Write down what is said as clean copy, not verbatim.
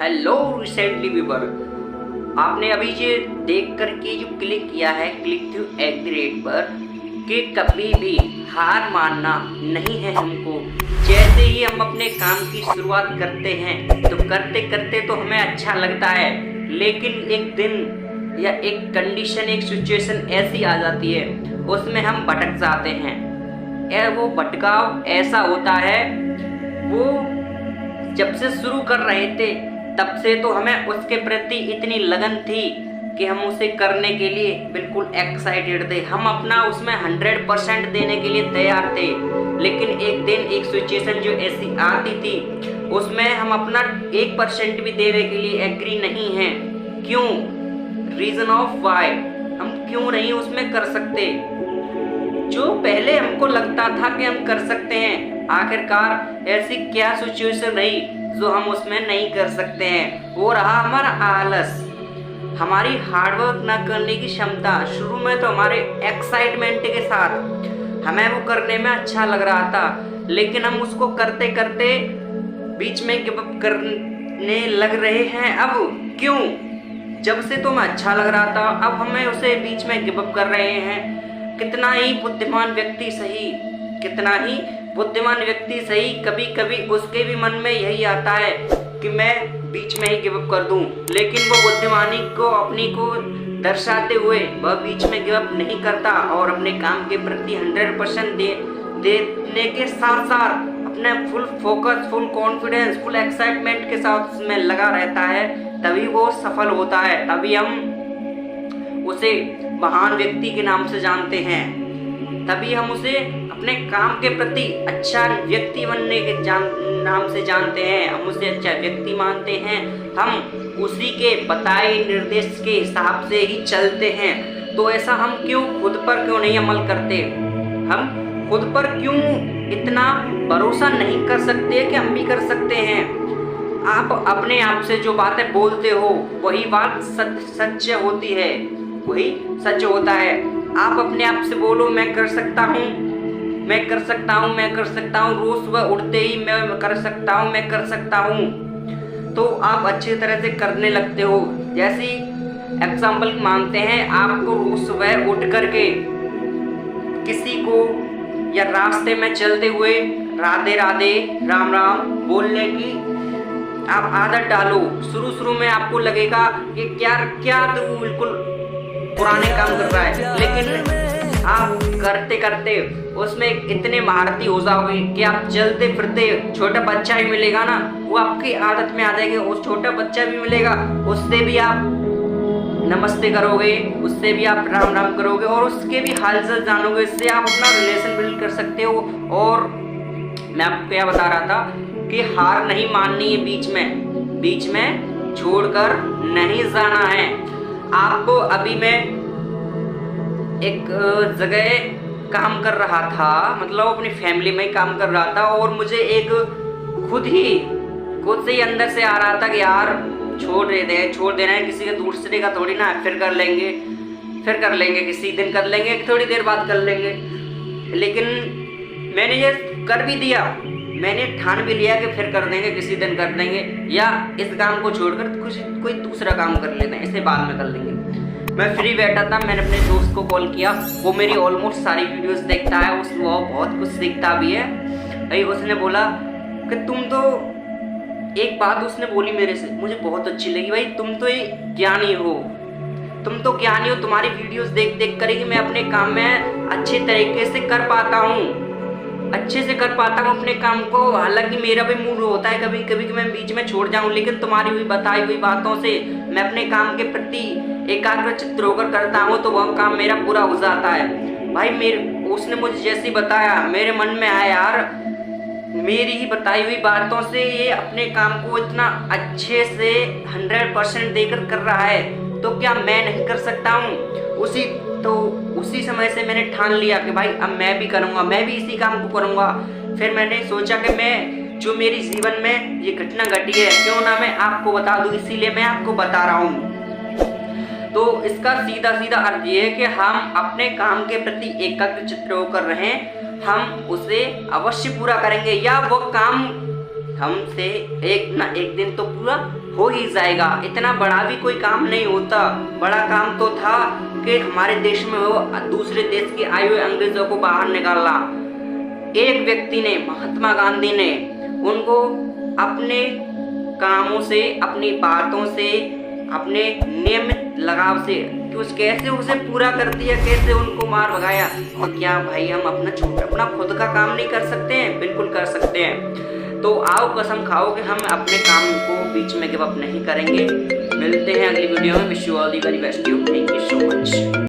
Hello recently viewer, आपने अभी ये देख करके जो क्लिक किया है क्लिक टू @ पर कि कभी भी हार मानना नहीं है हमको। जैसे ही हम अपने काम की शुरुआत करते हैं तो करते करते तो हमें अच्छा लगता है, लेकिन एक दिन या एक कंडीशन एक सिचुएशन ऐसी आ जाती है उसमें हम भटक जाते हैं। वो भटकाव ऐसा होता है, वो जब से शुरू कर रहे थे तब से तो हमें उसके प्रति इतनी लगन थी कि हम उसे करने के लिए बिल्कुल एक्साइटेड थे, हम अपना उसमें 100% देने के लिए तैयार थे। लेकिन एक दिन एक सिचुएशन जो ऐसी आती थी उसमें हम अपना 1% भी देने के लिए एग्री नहीं हैं। क्यों? रीजन ऑफ वाई, हम क्यों नहीं उसमें कर सकते जो पहले हमको लगता था कि हम कर सकते हैं। आखिरकार ऐसी क्या सिचुएशन रही जो हम उसमें नहीं कर सकते हैं? वो रहा हमारा आलस, हमारी हार्डवर्क ना करने की क्षमता। शुरू में तो हमारे एक्साइटमेंट के साथ हमें वो करने में अच्छा लग रहा था, लेकिन हम उसको करते करते बीच में गिव अप करने लग रहे हैं। अब क्यों? जब से तो हमें अच्छा लग रहा था, अब हमें उसे बीच में गिव अप कर रहे हैं। कितना ही बुद्धिमान व्यक्ति सही कभी कभी उसके भी मन में यही आता है कि मैं बीच में ही गिव अप कर दूं, लेकिन वो बुद्धिमानी को अपनी को दर्शाते हुए वह बीच में गिव अप नहीं करता और अपने काम के प्रति 100% देने के साथ साथ अपने full focus, full confidence, full excitement के साथ उसमें लगा रहता है। तभी वो सफल होता है, तभी हम उसे महान व्यक्ति के नाम से जानते हैं, तभी हम उसे अपने काम के प्रति अच्छा व्यक्ति बनने के नाम से जानते हैं, हम उसे अच्छा व्यक्ति मानते हैं, हम उसी के बताए निर्देश के हिसाब से ही चलते हैं। तो ऐसा हम खुद पर क्यों नहीं अमल करते? हम खुद पर क्यों इतना भरोसा नहीं कर सकते कि हम भी कर सकते हैं? आप अपने आप से जो बातें बोलते हो वही बात सच होती है, वही सच होता है। आप अपने आप से बोलो मैं कर सकता हूँ, मैं कर सकता हूँ, मैं कर सकता हूँ। रोज सुबह उठते ही मैं कर सकता हूँ, मैं कर सकता हूँ, तो आप अच्छी तरह से करने लगते हो। जैसे एग्जाम्पल मानते हैं, आपको रोज सुबह उठ करके किसी को या रास्ते में चलते हुए राधे राधे राम राम बोलने की आप आदत डालो। शुरू में आपको लगेगा कि क्या तो बिल्कुल पुराने काम कर रहा है, लेकिन आप करते करते उसमें इतने महारती हो जाओगे कि आप चलते फिरते छोटा बच्चा भी मिलेगा ना, वो आपकी आदत में आ जाएगा। उस छोटा बच्चा भी मिलेगा, उससे भी आप नमस्ते करोगे, उससे भी आप राम राम करोगे और उसके भी हालचाल जानोगे। इससे आप अपना रिलेशन बिल्ड कर सकते हो। और मैं आपको क्या बता रहा था कि हार नहीं माननी है, बीच में छोड़कर नहीं जाना है आपको। अभी मैं एक जगह काम कर रहा था, मतलब अपनी फैमिली में ही काम कर रहा था, और मुझे एक खुद से ही अंदर से आ रहा था कि यार छोड़ देना है, किसी के दूसरे का थोड़ी ना, फिर कर लेंगे किसी दिन, कर लेंगे थोड़ी देर बाद कर लेंगे। लेकिन मैंने ये कर भी दिया, मैंने ठान भी लिया कि फिर कर देंगे, किसी दिन कर देंगे, या इस काम को छोड़कर कोई दूसरा काम कर लेते हैं, इसे बाद में कर लेंगे। मैं फ्री बैठा था, मैंने अपने दोस्त को कॉल किया, वो मेरी ऑलमोस्ट सारी वीडियोस देखता है, वो बहुत कुछ सीखता भी है भाई। उसने बोला कि तुम तो, एक बात उसने बोली मेरे से, मुझे बहुत अच्छी लगी, भाई तुम तो ज्ञानी हो, तुम्हारी वीडियोस देख कर ही मैं अपने काम में अच्छे तरीके से कर पाता हूँ अपने काम को। हालांकि मेरा भी मूड होता है कभी कभी कि मैं बीच में छोड़ जाऊं, लेकिन तुम्हारी हुई बताई हुई बातों से मैं अपने काम के प्रति एकाग्रचित्त होकर करता हूं, तो वह काम मेरा पूरा हो जाता है। भाई उसने मुझे जैसे बताया, मेरे मन में आया यार, मेरी ही बताई हुई बातों से ये अपने काम को इतना अच्छे से 100% देकर कर रहा है, तो क्या मैं नहीं कर सकता हूँ? उसी समय से मैंने ठान लिया कि भाई अब मैं भी करूँगा, मैं भी इसी काम को करूँगा। फिर मैंने सोचा कि मैं जो मेरी जीवन में ये घटना घटी है क्यों ना मैं आपको बता दूँ, इसीलिए मैं आपको बता रहा हूँ। तो इसका सीधा अर्थ ये है कि हम अपने काम के प्रति एकाग्रचित्त होकर रहें, हम उसे अवश्य पूरा करेंगे, या वो काम हमसे एक ना एक दिन तो पूरा हो ही जाएगा। इतना बड़ा भी कोई काम नहीं होता। बड़ा काम तो था कि हमारे देश में वो दूसरे देश के आए हुए अंग्रेजों को बाहर निकालना। एक व्यक्ति ने, महात्मा गांधी ने, उनको अपने कामों से, अपनी बातों से, अपने नियमित लगाव से कैसे उसे पूरा कर दिया, कैसे उनको मार भगाया। और क्या भाई हम अपना खुद का काम नहीं कर सकते हैं? बिल्कुल कर सकते हैं। तो आओ कसम खाओ कि हम अपने काम को बीच में गिव अप नहीं करेंगे। मिलते हैं अगली वीडियो में। Wish you all the very best. Thank you so much.